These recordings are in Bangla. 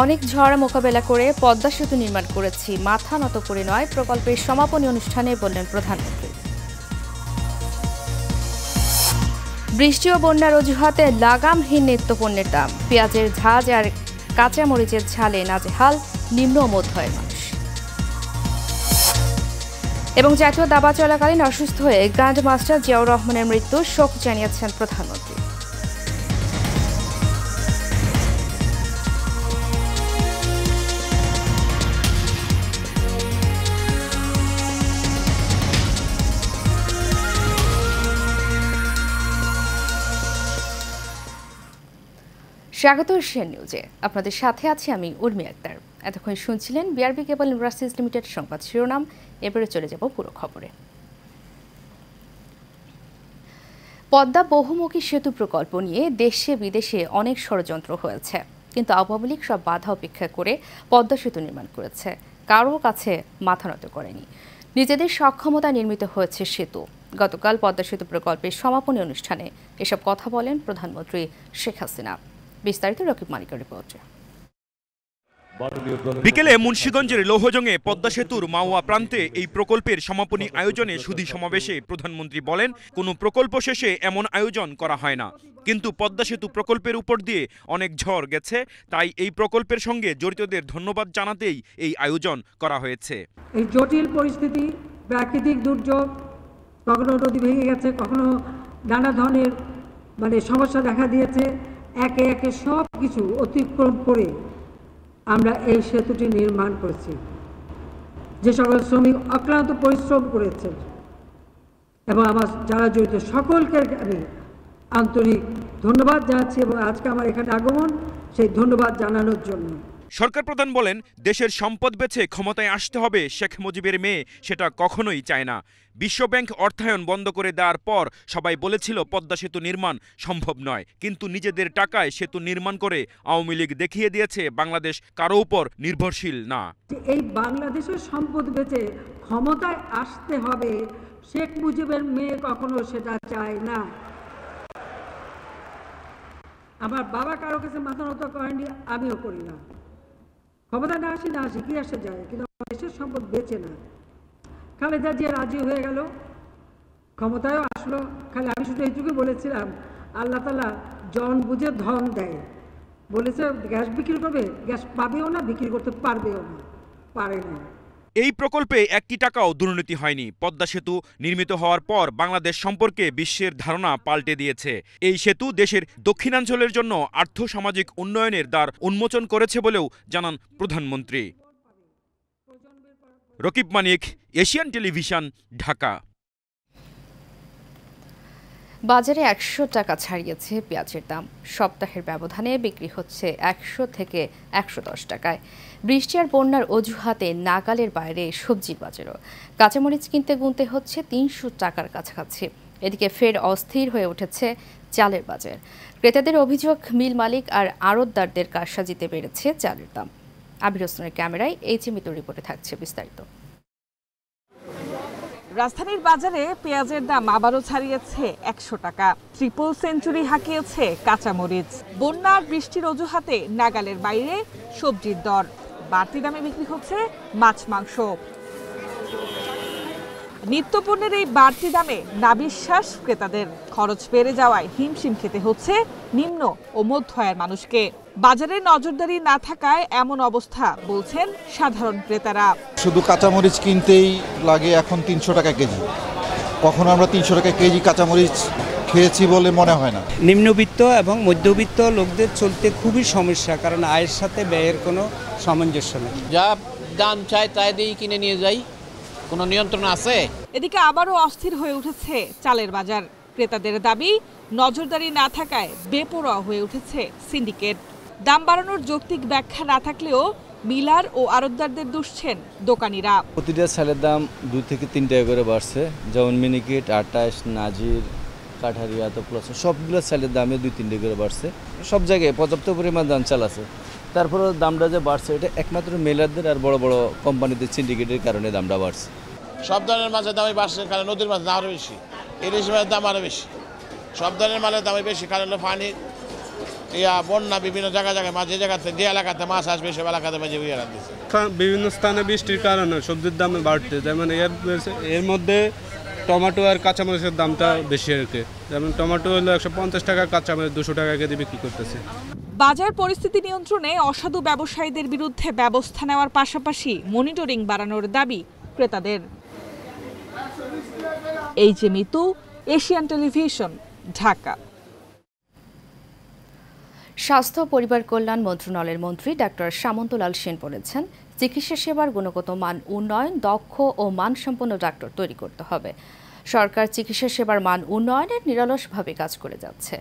অনেক ঝড় মোকাবেলা করে পদ্মা সেতু নির্মাণ করেছি, মাথা নত করে নয়, প্রকল্পের সমাপনী অনুষ্ঠানে বললেন প্রধানমন্ত্রী। বৃষ্টি ও বন্যার অজুহাতে লাগামহীন নিত্যপণ্যের দাম, পেঁয়াজের ঝাঁজ আর কাঁচামরিচের ঝালে নাজেহাল নিম্ন ও মধ্যআয়ের মানুষ। এবং জাতীয় দাবা চলাকালীন অসুস্থ হয়ে গ্র্যান্ড মাস্টার জিয়াউর রহমানের মৃত্যু শোক জানিয়েছেন প্রধানমন্ত্রী। স্বাগত এশিয়ান নিউজে, আপনাদের সাথে আছি আমি উর্মি আক্তার। এতক্ষণ শুনছিলেন বিআরবি কেবল ইন্ডাস্ট্রিজ লিমিটেড সংবাদ শিরোনাম। এবারে চলে যাব পুরো খবরে। পদ্মা বহুমুখী সেতু প্রকল্প নিয়ে দেশে বিদেশে অনেক ষড়যন্ত্র হয়েছে, কিন্তু আওয়ামী লীগ সব বাধা উপেক্ষা করে পদ্মা সেতু নির্মাণ করেছে, কারো কাছে মাথা নত করেনি। নিজেদের সক্ষমতা নির্মিত হয়েছে সেতু। গতকাল পদ্মা সেতু প্রকল্পের সমাপনী অনুষ্ঠানে এসব কথা বলেন প্রধানমন্ত্রী শেখ হাসিনা। বিস্তারিত রকিব মালিকের রিপোর্টে। বিকেলে মুন্সিগঞ্জের লৌহজংয়ে পদ্মা সেতুর মাওয়া প্রান্তে এই প্রকল্পের সমাপনী আয়োজনে সুধী সমাবেশে প্রধানমন্ত্রী বলেন, কোনো প্রকল্প শেষে এমন আয়োজন করা হয় না, কিন্তু পদ্মা সেতু প্রকল্পের উপর দিয়ে অনেক ঝড় গেছে, তাই এই প্রকল্পের সঙ্গে জড়িতদের ধন্যবাদ জানাতেই এই আয়োজন করা হয়েছে। এই জটিল পরিস্থিতি, প্রাকৃতিক দুর্যোগ, কখনো নদী ভেঙে গেছে, কখনো নানা ধরনের সমস্যা দেখা দিয়েছে, একে একে সব কিছু অতিক্রম করে আমরা এই সেতুটি নির্মাণ করেছি। যে সকল শ্রমিক অক্লান্ত পরিশ্রম করেছে এবং আমার যারা জড়িত সকলকে আমি আন্তরিক ধন্যবাদ জানাচ্ছি, এবং আজকে আমার এখানে আগমন সেই ধন্যবাদ জানানোর জন্য। সরকার প্রধান বলেন, দেশের সম্পদ বেছে ক্ষমতায় আসতে হবে শেখ মুজিবের মেয়ে সেটা কখনোই চায় না। বিশ্বব্যাংক অর্থায়ন বন্ধ করে দেওয়ার পর সবাই বলেছিল পদ্মা সেতু নির্মাণ সম্ভব নয়, কিন্তু নিজেদের টাকায় সেতু নির্মাণ করে আওয়ামী লীগ দেখিয়ে দিয়েছে বাংলাদেশ কারো উপর নির্ভরশীল না। এই বাংলাদেশের সম্পদ বেচে ক্ষমতায় আসতে হবে, শেখ মুজিবের মেয়ে কখনো সেটা চায় না। আমার বাবা কারো কাছে মাথা নত করেনি, আমিও করি না। ক্ষমতা না আসি কি আসে যায়, কিন্তু দেশের সম্পদ বেচে না। খালেদা জিয়া রাজি হয়ে গেল, ক্ষমতায়ও আসলো। খালি আমি শুধু এইটুকু বলেছিলাম, আল্লাহ তাআলা জন বুঝে ধন দেয়। বলেছে গ্যাস বিক্রি করবে, গ্যাস পাবেও না, বিক্রি করতে পারবেও না, পারে না। এই প্রকল্পে একটি টাকাও দুর্নীতি হয়নি। পদ্মা সেতু নির্মিত হওয়ার পর বাংলাদেশ সম্পর্কে বিশ্বের ধারণা পাল্টে দিয়েছে। এই সেতু দেশের দক্ষিণাঞ্চলের জন্য আর্থ-সামাজিক উন্নয়নের দ্বার উন্মোচন করেছে বলেও জানান প্রধানমন্ত্রী। রকিব মানিক, এশিয়ান টেলিভিশন, ঢাকা। বাজারে 100 টাকা ছাড়িয়েছে পেঁয়াজের দাম। সপ্তাহের ব্যবধানে বিক্রি হচ্ছে 100 থেকে 110 টাকায়। বৃষ্টি আর বন্যার অজুহাতে নাগালের বাইরে সবজির বাজারও। কাঁচামরিচ কিনতে গুনতে হচ্ছে 300 টাকার কাছাকাছি। এদিকে ফের অস্থির হয়ে উঠেছে চালের বাজার। ক্রেতাদের অভিযোগ, মিল মালিক আর আড়তদারদের কারসাজিতে বেড়েছে চালের দাম। আবির হোসেনের ক্যামেরায় এইচ মিতুর রিপোর্টে থাকছে বিস্তারিত। রাজধানীর বাজারে পেঁয়াজের দাম আবারও ছাড়িয়েছে 100 টাকা। ট্রিপল সেঞ্চুরি হাঁকিয়েছে কাঁচামরিচ। বন্যার বৃষ্টির অজুহাতে নাগালের বাইরে সবজির দর। বাড়তি দামে বিক্রি হচ্ছে মাছ মাংস। নিত্যপণ্যের এই বাড়তি দামে নাবিশ্বাস ক্রেতাদের। খরচ বেড়ে যাওয়ায় হিমশিম খেতে হচ্ছে নিম্ন ও মধ্যআয়ের মানুষকে। বাজারে নজরদারি না থাকায় এমন অবস্থা বলছেন সাধারণ ক্রেতারা। শুধু কাঁচামরিচ কিনতেই লাগে এখন 300 টাকা কেজি। কখনো আমরা 300 টাকা কেজি কাঁচামরিচ খেয়েছি বলে মনে হয় না। নিম্নবিত্ত এবং মধ্যবিত্ত লোকদের চলতে খুবই সমস্যা, কারণ আয়ের সাথে ব্যয়ের কোনো সামঞ্জস্য নেই। যা দাম চাই তাই দিয়েই কিনে নিয়ে যাই, কোনো নিয়ন্ত্রণ আছে? এদিকে আবারও অস্থির হয়ে উঠেছে চালের বাজার। ক্রেতাদের দাবি, নজরদারি না থাকায় বেপরোয়া হয়ে উঠেছে সিন্ডিকেট। দাম বাড়ানোর যৌক্তিক ব্যাখ্যা না থাকলেও মিলার ও আড়তদারদের দুষছেন দোকানিরা। প্রতিটা চালের দাম 2 থেকে 3 টাকা করে বাড়ছে, যেমন মিনিকেট, 28, নাজির, কাঠারিয়া, তো প্লাস সবগুলো চালের দামে 2-3 টাকা করে বাড়ছে। সব জায়গায় পর্যাপ্ত পরিমাণ ধান চাল আছে, তারপরে দামটা যে বাড়ছে এটা একমাত্র মেলারদের আর বড় বড় কোম্পানিদের সিন্ডিকেটের কারণে দামটা বাড়ছে। সব ধরনের মাছের দামই বাড়ছে, কারণ নদীর মাছের দাম আরও বেশি, ইলিশ মাছের দাম আরও বেশি। সব ধরনের মালের দামই বেশি, কারণ পানি বন্যা বিভিন্ন জায়গায় মাঝে জায়গাতে যে এলাকাতে মাছ আসবে সব এলাকাতে মাঝে দিচ্ছে। বিভিন্ন স্থানে বৃষ্টির কারণে সবজির দাম বাড়তে, যেমন এর মধ্যে টমেটো আর কাঁচামরিচের দামটা বেশি আর কি। যেমন টমেটো হলো 150 টাকা, কাঁচামরিচ 200 টাকা কেজি বিক্রি করতেছে। বাজার পরিস্থিতি নিয়ন্ত্রণে অসাধু ব্যবসায়ীদের বিরুদ্ধে ব্যবস্থা নেওয়ার পাশাপাশি মনিটরিং বাড়ানোর দাবি ক্রেতাদের। এই যে মিতু, এশিয়ান টেলিভিশন, ঢাকা। স্বাস্থ্য পরিবার কল্যাণ মন্ত্রণালয়ের মন্ত্রী ডাক্তার সামন্তলাল সেন বলেছেন, চিকিৎসা সেবার গুণগত মান উন্নয়ন, দক্ষ ও মানসম্পন্ন ডাক্তার তৈরি করতে হবে। সরকার চিকিৎসা সেবার মান উন্নয়নের নিরলসভাবে কাজ করে যাচ্ছে।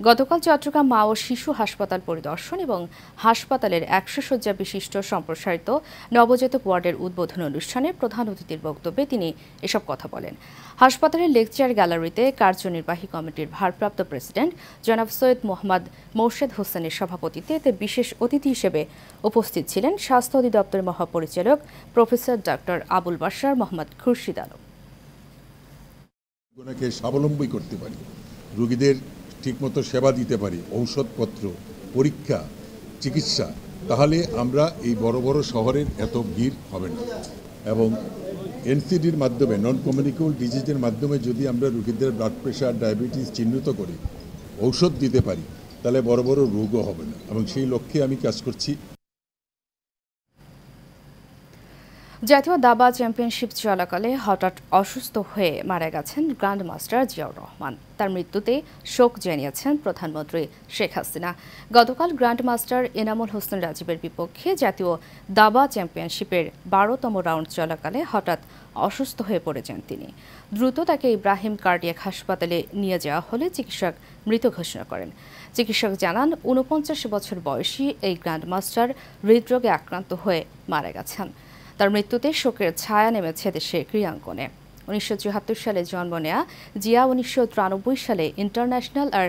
গতকাল চট্টগ্রাম মা ও শিশু হাসপাতাল পরিদর্শন এবং হাসপাতালের 100 শয্যা বিশিষ্ট সম্প্রসারিত নবজাতক ওয়ার্ডের উদ্বোধন অনুষ্ঠানে প্রধান অতিথির বক্তব্যে তিনি এসব কথা বলেন। হাসপাতালের লেকচার গ্যালারিতে কার্যনির্বাহী কমিটির ভারপ্রাপ্ত প্রেসিডেন্ট জনাব সৈয়দ মোহাম্মদ মোর্শেদ হোসেনের সভাপতিত্বে এতে বিশেষ অতিথি হিসেবে উপস্থিত ছিলেন স্বাস্থ্য অধিদপ্তরের মহাপরিচালক প্রফেসর ডাক্তার আবুল বাশার মোহাম্মদ খুরশিদ আলম। স্বাবলম্বী করতে পারি, রোগীদের ঠিকমতো সেবা দিতে পারি, ঔষধপত্র, পরীক্ষা, চিকিৎসা, তাহলে আমরা এই বড় বড় শহরের এত ভিড় হবে না। এবং এনসিডির মাধ্যমে, নন কমিউনিকেবল ডিজিজের মাধ্যমে যদি আমরা রোগীদের ব্লাড প্রেশার, ডায়াবেটিস চিহ্নিত করে ঔষধ দিতে পারি, তাহলে বড় বড় রোগও হবে না। এবং সেই লক্ষ্যে আমি কাজ করছি। জাতীয় দাবা চ্যাম্পিয়নশিপ চলাকালে হঠাৎ অসুস্থ হয়ে মারা গেছেন গ্র্যান্ড মাস্টার জিয়াউর রহমান। তার মৃত্যুতে শোক জানিয়েছেন প্রধানমন্ত্রী শেখ হাসিনা। গতকাল গ্র্যান্ড মাস্টার এনামুল হোসেন রাজীবের বিপক্ষে জাতীয় দাবা চ্যাম্পিয়নশিপের 12তম রাউন্ড চলাকালে হঠাৎ অসুস্থ হয়ে পড়ে যান তিনি। দ্রুত তাকে ইব্রাহিম কার্ডিয়াক হাসপাতালে নিয়ে যাওয়া হলে চিকিৎসক মৃত ঘোষণা করেন। চিকিৎসক জানান, 49 বছর বয়সী এই গ্র্যান্ড মাস্টার হৃদরোগে আক্রান্ত হয়ে মারা গেছেন। তার মৃত্যুতে শোকের ছায়া নেমেছে দেশের ক্রীড়াঙ্গনে। 1974 সালে জন্ম নেয়া জিয়া 1993 সালে ইন্টারন্যাশনাল আর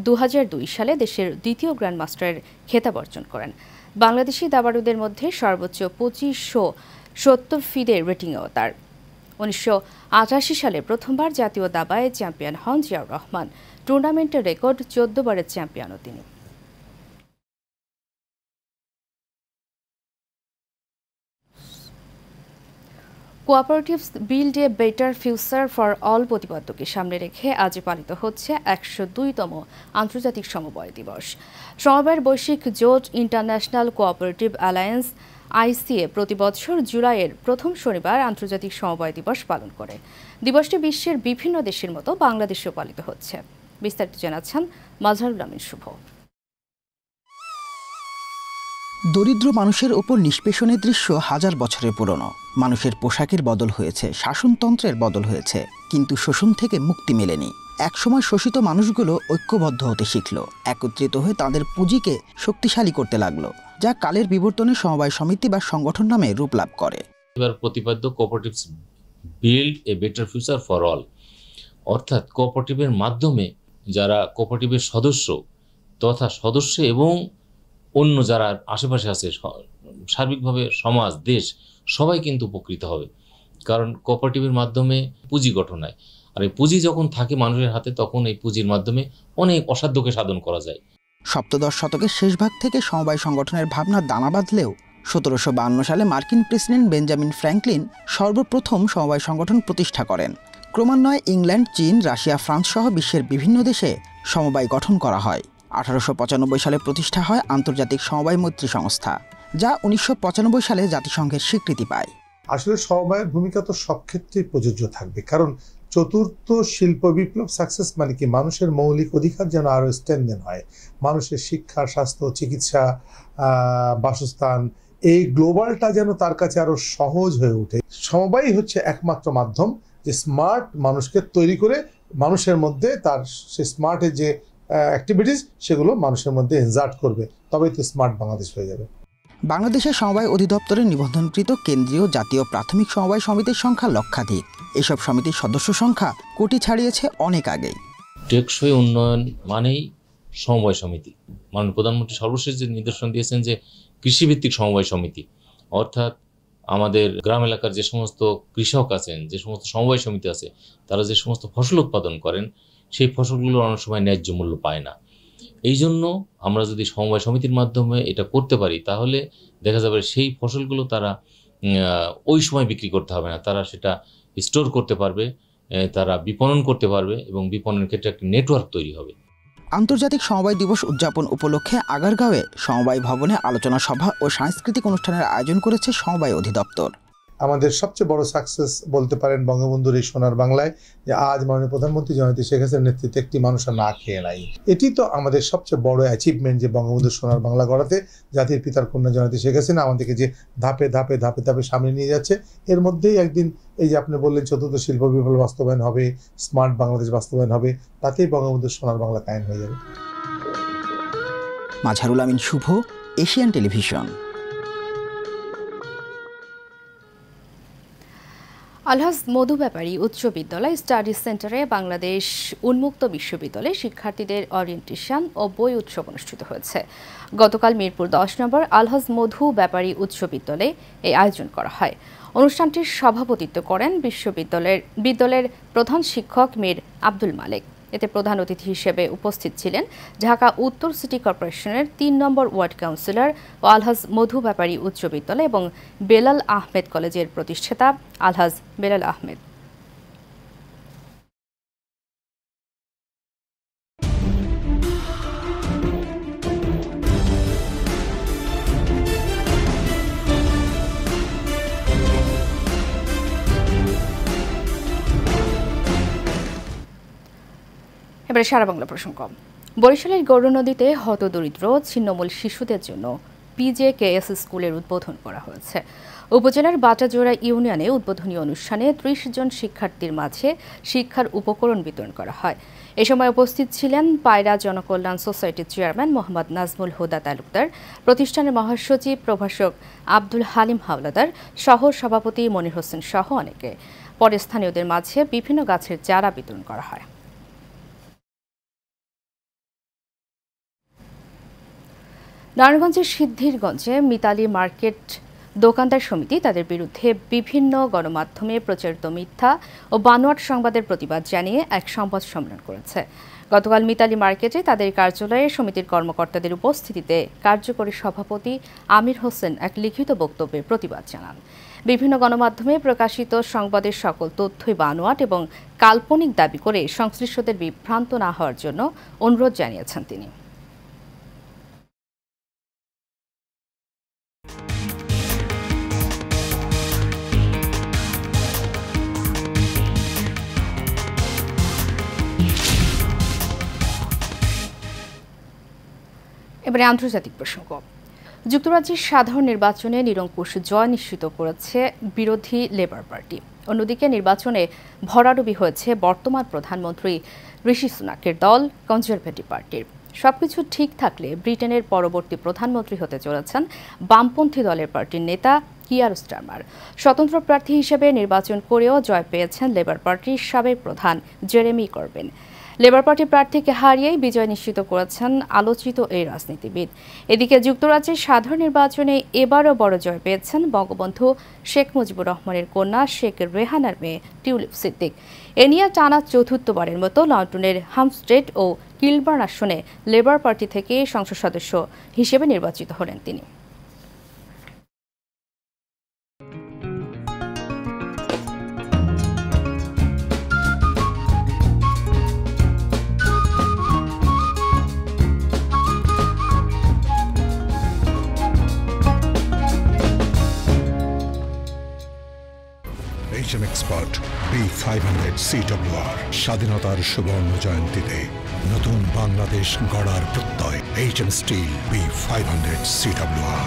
2002 সালে দেশের দ্বিতীয় গ্র্যান্ড মাস্টারের খেতাব অর্জন করেন। বাংলাদেশি দাবাড়ুদের মধ্যে সর্বোচ্চ 2570 ফিডের রেটিংও তার। 1988 সালে প্রথমবার জাতীয় দাবায় চ্যাম্পিয়ন হন জিয়াউর রহমান। টুর্নামেন্টের রেকর্ড 14 বারের চ্যাম্পিয়নও তিনি। Cooperatives build a better future for all প্রতিপাদ্যকে সামনে রেখে আজ পালিত হচ্ছে 102তম আন্তর্জাতিক সমবায় দিবস। সমবায়ের বৈশ্বিক জোট ইন্টারন্যাশনাল কোঅপারেটিভ অ্যালায়েন্স আইসিএ প্রতি বছর জুলাইয়ের প্রথম শনিবার আন্তর্জাতিক সমবায় দিবস পালন করে। দিবসটি বিশ্বের বিভিন্ন দেশের মতো বাংলাদেশেও পালিত হচ্ছে। বিস্তারিত জানাচ্ছেন মাজহারুল আমিন শুভ। দরিদ্র মানুষের ওপর নিষ্পেষণের দৃশ্য হাজার বছরের পুরনো। মানুষের পোশাকের বদল হয়েছে, শাসনতন্ত্রের বদল হয়েছে, কিন্তু শোষণ থেকে মুক্তি মেলেনি। একসময় শোষিত মানুষগুলো ঐক্যবদ্ধ হতে শিখল, একত্রিত হয়ে তাদের পুঁজিকে শক্তিশালী করতে লাগলো, যা কালের বিবর্তনে সমবায় সমিতি বা সংগঠন নামে রূপ লাভ করে। এবার প্রতিপাদ্য cooperatives build a better future for all, অর্থাৎ কোঅপারেটিভের মাধ্যমে যারা কোঅপারেটিভের সদস্য তথা সদস্য এবং অন্য যারা আশেপাশে আছে, সার্বিকভাবে সমাজ, দেশ সবাই কিন্তু উপকৃত হবে। কারণ কোঅপারেটিভের মাধ্যমে পুঁজি গঠন হয়, আর এই পুঁজি যখন থাকে মানুষের হাতে, তখন এই পুঁজির মাধ্যমে অনেক অসাধ্যকে সাধন করা যায়। সপ্তদশ শতকের শেষ ভাগ থেকে সমবায় সংগঠনের ভাবনা দানা বাঁধলেও 1752 সালে মার্কিন প্রেসিডেন্ট বেঞ্জামিন ফ্র্যাঙ্কলিন সর্বপ্রথম সমবায় সংগঠন প্রতিষ্ঠা করেন। ক্রমান্বয়ে ইংল্যান্ড, চীন, রাশিয়া, ফ্রান্স সহ বিশ্বের বিভিন্ন দেশে সমবায় গঠন করা হয়। 1895 সালে প্রতিষ্ঠা হয় আন্তর্জাতিক সমবায় মৈত্রী সংস্থা, যা 1995 সালে জাতিসংঘের স্বীকৃতি পায়। আসলে সমবায়ের ভূমিকা তো সব ক্ষেত্রেই প্রযোজ্য থাকবে, কারণ চতুর্থ শিল্প বিপ্লব সাকসেস মানে কি মানুষের মৌলিক অধিকার যেন আরো স্ট্রেনথেন হয়, মানুষের শিক্ষা, স্বাস্থ্য, চিকিৎসা, বাসস্থান, এই গ্লোবালটা যেন তার কাছে আরো সহজ হয়ে ওঠে। সমবায় হচ্ছে একমাত্র মাধ্যম যে স্মার্ট মানুষকে তৈরি করে মানুষের মধ্যে তার সে স্মার্টের যে অ্যাক্টিভিটিস সেগুলো মানুষের মধ্যে ইনজার্ট করবে, তবেই তো স্মার্ট বাংলাদেশ হয়ে যাবে। বাংলাদেশের সমবায় অধিদপ্তরের নিবন্ধনকৃত কেন্দ্রীয় জাতীয় প্রাথমিক সমবায় সমিতির সংখ্যা লক্ষাধিক। এসব সমিতির সদস্য সংখ্যা কোটি ছাড়িয়েছে অনেক আগেই। টেকসই উন্নয়ন মানেই সমবায় সমিতি। মাননীয় প্রধানমন্ত্রী সর্বশেষ যে নির্দেশন দিয়েছেন যে কৃষিভিত্তিক সমবায় সমিতি, অর্থাৎ আমাদের গ্রাম এলাকার যে সমস্ত কৃষক আছেন, যে সমস্ত সমবায় সমিতি আছে, তারা যে সমস্ত ফসল উৎপাদন করেন, সেই ফসলগুলো অনেক সময় ন্যায্য মূল্য পায় না। এই জন্য আমরা যদি সমবায় সমিতির মাধ্যমে এটা করতে পারি তাহলে দেখা যাবে সেই ফসলগুলো তারা ওই সময় বিক্রি করতে হবে না, তারা সেটা স্টোর করতে পারবে, তারা বিপণন করতে পারবে এবং বিপণনের ক্ষেত্রে একটা নেটওয়ার্ক তৈরি হবে। আন্তর্জাতিক সমবায় দিবস উদযাপন উপলক্ষে আগারগাঁওয়ে সমবায় ভবনে আলোচনা সভা ও সাংস্কৃতিক অনুষ্ঠানের আয়োজন করেছে সমবায় অধিদপ্তর। আমাদের সবচেয়ে বড় সাকসেস বলতে পারেন বঙ্গবন্ধুর এই সোনার বাংলায়, যে আজ মাননীয় প্রধানমন্ত্রী জননেত্রী শেখ হাসিনার নেতৃত্বে একটি মানুষ না খেয়ে নাই। এটি তো আমাদের সবচেয়ে বড় অ্যাচিভমেন্ট যে বঙ্গবন্ধুর সোনার বাংলা গড়াতে জাতির পিতার কন্যা জননেত্রী শেখ হাসিনা আমাদেরকে যে ধাপে ধাপে ধাপে ধাপে সামনে নিয়ে যাচ্ছে। এর মধ্যেই একদিন এই যে আপনি বললেন চতুর্থ শিল্প বিপ্লব বাস্তবায়ন হবে, স্মার্ট বাংলাদেশ বাস্তবায়ন হবে, তাতেই বঙ্গবন্ধুর সোনার বাংলা কায়েম হয়ে যাবে। মাঝারুল আমিন শুভ, এশিয়ান টেলিভিশন। আলহাজ মধু ব্যাপারী উচ্চ বিদ্যালয় স্টাডি সেন্টারে বাংলাদেশ উন্মুক্ত বিশ্ববিদ্যালয়ে শিক্ষার্থীদের ওরিয়েন্টেশন ও বই উৎসব অনুষ্ঠিত হয়েছে। গতকাল মিরপুর 10 নম্বর আলহাজ মধু ব্যাপারী উচ্চ বিদ্যালয়ে এই আয়োজন করা হয়। অনুষ্ঠানটির সভাপতিত্ব করেন বিদ্যালয়ের প্রধান শিক্ষক মীর আব্দুল মালেক। এতে প্রধান অতিথি হিসেবে উপস্থিত ছিলেন ঢাকা উত্তর সিটি কর্পোরেশনের 3 নম্বর ওয়ার্ড কাউন্সিলর ও আলহাজ মধু ব্যাপারী উচ্চ বিদ্যালয় এবং বেলাল আহমেদ কলেজের প্রতিষ্ঠাতা আলহাজ বেলাল আহমেদ। এবারে সারা বাংলা প্রসঙ্গ। বরিশালের গৌর নদীতে হতদরিদ্র ছিন্নমূল শিশুদের জন্য পিজেকেএস স্কুলের উদ্বোধন করা হয়েছে। উপজেলার বাটাজোড়া ইউনিয়নে উদ্বোধনী অনুষ্ঠানে 30 জন শিক্ষার্থীর মাঝে শিক্ষার উপকরণ বিতরণ করা হয়। এ সময় উপস্থিত ছিলেন পায়রা জনকল্যাণ সোসাইটির চেয়ারম্যান মোহাম্মদ নাজমুল হুদা তালুকদার, প্রতিষ্ঠানের মহাসচিব প্রভাষক আব্দুল হালিম হাওলাদার, সহ সভাপতি মনির হোসেন সহ অনেকে। পরে স্থানীয়দের মাঝে বিভিন্ন গাছের চারা বিতরণ করা হয়। নারায়ণগঞ্জের সিদ্ধিরগঞ্জে মিতালি মার্কেট দোকানদার সমিতি তাদের বিরুদ্ধে বিভিন্ন গণমাধ্যমে প্রচারিত মিথ্যা ও বানোয়াট সংবাদের প্রতিবাদ জানিয়ে এক সংবাদ সম্মেলন করেছে। গতকাল মিতালি মার্কেটে তাদের কার্যালয়ে সমিতির কর্মকর্তাদের উপস্থিতিতে কার্যকরী সভাপতি আমির হোসেন এক লিখিত বক্তব্যে প্রতিবাদ জানান। বিভিন্ন গণমাধ্যমে প্রকাশিত সংবাদের সকল তথ্যই বানোয়াট এবং কাল্পনিক দাবি করে সংশ্লিষ্টদের বিভ্রান্ত না হওয়ার জন্য অনুরোধ জানিয়েছেন তিনি। এবারে আন্তর্জাতিক প্রসঙ্গ। যুক্তরাজ্যের সাধারণ নির্বাচনে নিরঙ্কুশ জয় নিশ্চিত করেছে বিরোধী লেবার পার্টি। অন্যদিকে নির্বাচনে ভরাডুবি হয়েছে বর্তমান প্রধানমন্ত্রী ঋষি সুনাকের দল কনজারভেটিভ পার্টির। সবকিছু ঠিক থাকলে ব্রিটেনের পরবর্তী প্রধানমন্ত্রী হতে চলেছেন বামপন্থী দলের পার্টির নেতা কিয়ার স্টারমার। স্বতন্ত্র প্রার্থী হিসেবে নির্বাচন করেও জয় পেয়েছেন লেবার পার্টির সাবেক প্রধান জেরেমি করবেন। লেবার পার্টি প্রার্থীকে হারিয়েই বিজয় নিশ্চিত করেছেন আলোচিত এই রাজনীতিবিদ। এদিকে যুক্তরাজ্যের সাধারণ নির্বাচনে এবারও বড় জয় পেয়েছেন বঙ্গবন্ধু শেখ মুজিবুর রহমানের কন্যা শেখ রেহানার মেয়ে টিউলিপ সিদ্দিক। এ নিয়ে টানা চতুর্থবারের মতো লন্ডনের হামস্টেড ও কিলবার্ন আসনে লেবার পার্টি থেকে সংসদ সদস্য হিসেবে নির্বাচিত হলেন তিনি। এক্সপার্ট B500 CWR স্বাধীনতার সুবর্ণ জয়ন্তীতে নতুন বাংলাদেশ গড়ার প্রত্যয় HM steel B500 CWR।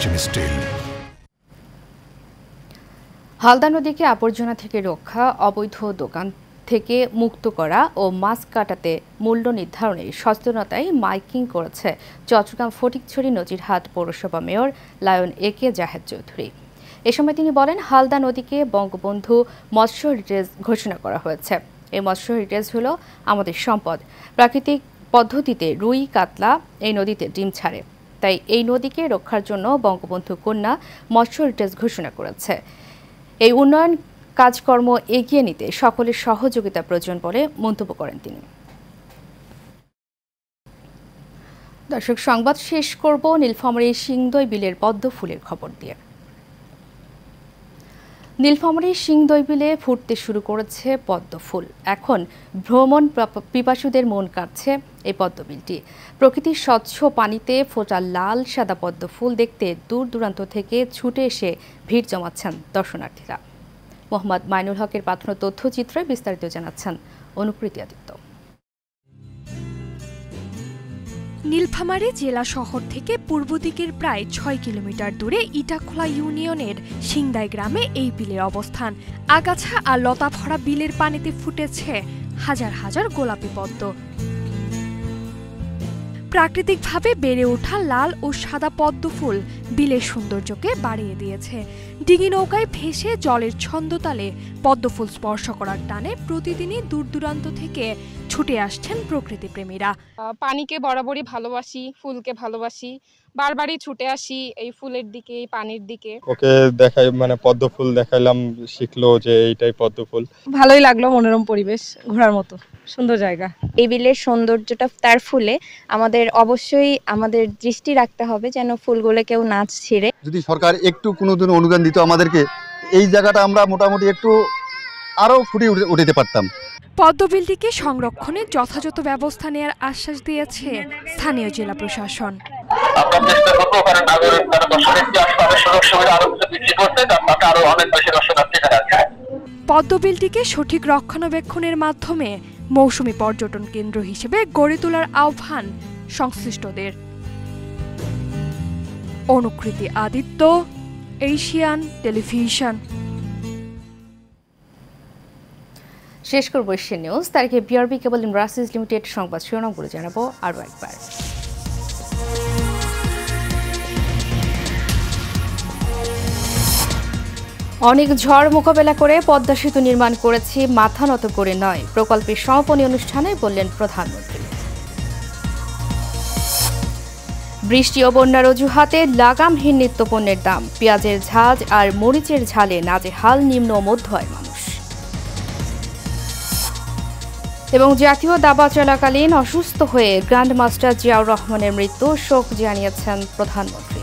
HM steel. Halda নদীকে আবর্জনা থেকে রক্ষা, অবৈধ দোকান থেকে মুক্ত করা ও মাছ কাটাতে মূল্য নির্ধারণে সচেতনতায় মাইকিং করেছে চট্টগ্রাম ফটিকছড়ি নজিরহাট পৌরসভা মেয়র লায়ন একে জাহেদ চৌধুরী। এ সময় তিনি বলেন, হালদা নদীকে বঙ্গবন্ধু মৎস্য হেরিটেজ ঘোষণা করা হয়েছে। এই মৎস্য হেরিটেজ হলো আমাদের সম্পদ। প্রাকৃতিক পদ্ধতিতে রুই কাতলা এই নদীতে ডিম ছাড়ে, তাই এই নদীকে রক্ষার জন্য বঙ্গবন্ধু কন্যা মৎস্য হেরিটেজ ঘোষণা করেছে। এই উন্নয়ন কাজকর্ম এগিয়ে নিতে সকলের সহযোগিতা প্রয়োজন বলে মন্তব্য করেন তিনি। দর্শক, সংবাদ শেষ করব নীলফামারীর সিংদই বিলের পদ্ম ফুলের খবর দিয়ে। নীলফামারীর সিংদই বিলে ফুটতে শুরু করেছে পদ্ম ফুল। এখন ভ্রমণ পিপাসুদের মন কাড়ছে এই পদ্মবিলটি। প্রকৃতির স্বচ্ছ পানিতে ফোটা লাল সাদা পদ্ম ফুল দেখতে দূর দূরান্ত থেকে ছুটে এসে ভিড় জমাচ্ছেন দর্শনার্থীরা। মোহাম্মদ মাইনুল হকের পাঠানো তথ্যচিত্রে বিস্তারিত জানাচ্ছেন অনুকৃতি আদিত্য। নীলফামারী জেলা শহর থেকে পূর্ব দিকের প্রায় ৬ কিলোমিটার দূরে ইটাখোলা ইউনিয়নের সিংদাই গ্রামে এই বিলের অবস্থান। আগাছা আর লতা ভরা বিলের পানিতে ফুটেছে হাজার হাজার গোলাপি পদ্ম। প্রাকৃতিকভাবে বেড়ে ওঠা লাল ও সাদা পদ্ম ফুল বিলের সৌন্দর্যকে বাড়িয়ে দিয়েছে। ডিঙি নৌকায় ভেসে জলের ছন্দতালে পদ্ম ফুল স্পর্শ করার টানে প্রতিদিনই দূর দূরান্ত থেকে ছুটে আসছেন প্রকৃতিপ্রেমীরা। পানিকে বরাবরই ভালোবাসি, ফুলকে ভালোবাসি, বারবারই ছুটে আসি এই ফুলের দিকে, এই পানির দিকে। ওকে দেখাই, মানে পদ্ম ফুল দেখাইলাম, শিখলো যে এইটাই পদ্ম ফুল। ভালোই লাগলো, মনোরম পরিবেশ, ঘোরার মতো সুন্দর জায়গা। এই বিলের সৌন্দর্যটা তার ফুলে আমাদের অবশ্যই আমাদের দৃষ্টি রাখতে হবে যেন ফুলগুলো কেউ না ছিঁড়ে। যদি সরকার একটু কোনোদিন অনুদান দিত আমাদেরকে, এই জায়গাটা আমরা মোটামুটি একটু আরো ফুটিয়ে উঠাতে পারতাম। পদ্মবিলটিকে সংরক্ষণে যথাযথ ব্যবস্থা নেওয়ার আশ্বাস দিয়েছে স্থানীয় জেলা প্রশাসন। পদ্মবিলটিকে সঠিক রক্ষণাবেক্ষণের মাধ্যমে মৌসুমী পর্যটন কেন্দ্র হিসেবে গড়ে তোলার আহ্বান সংশ্লিষ্টদের। অনুকৃতি আদিত্য, এশিয়ান টেলিভিশন। শেষ করব এশিয়ান নিউজ। তারিখে বিআরবি কেবল ইন্ডাস্ট্রিজ লিমিটেড সংবাদ শিরোনামগুলো জানাবো আরও একবার। অনেক ঝড় মোকাবেলা করে পদ্মা সেতু নির্মাণ করেছি, মাথা নত করে নয়, প্রকল্পের সমাপনী অনুষ্ঠানে বললেন প্রধানমন্ত্রী। বৃষ্টি ও বন্যার অজুহাতে লাগামহীন নিত্যপণ্যের দাম, পেঁয়াজের ঝাঁজ আর মরিচের ঝালে নাজেহাল নিম্ন ও মধ্য আয়ের মানুষ। এবং জাতীয় দাবা চলাকালীন অসুস্থ হয়ে গ্র্যান্ডমাস্টার জিয়াউর রহমানের মৃত্যু, শোক জানিয়েছেন প্রধানমন্ত্রী।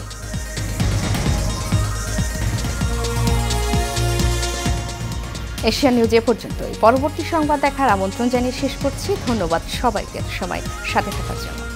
এশিয়ান নিউজ এ পর্যন্তই। পরবর্তী সংবাদ দেখার আমন্ত্রণ জানিয়ে শেষ করছি। ধন্যবাদ সবাইকে সময় সাথে থাকার জন্য।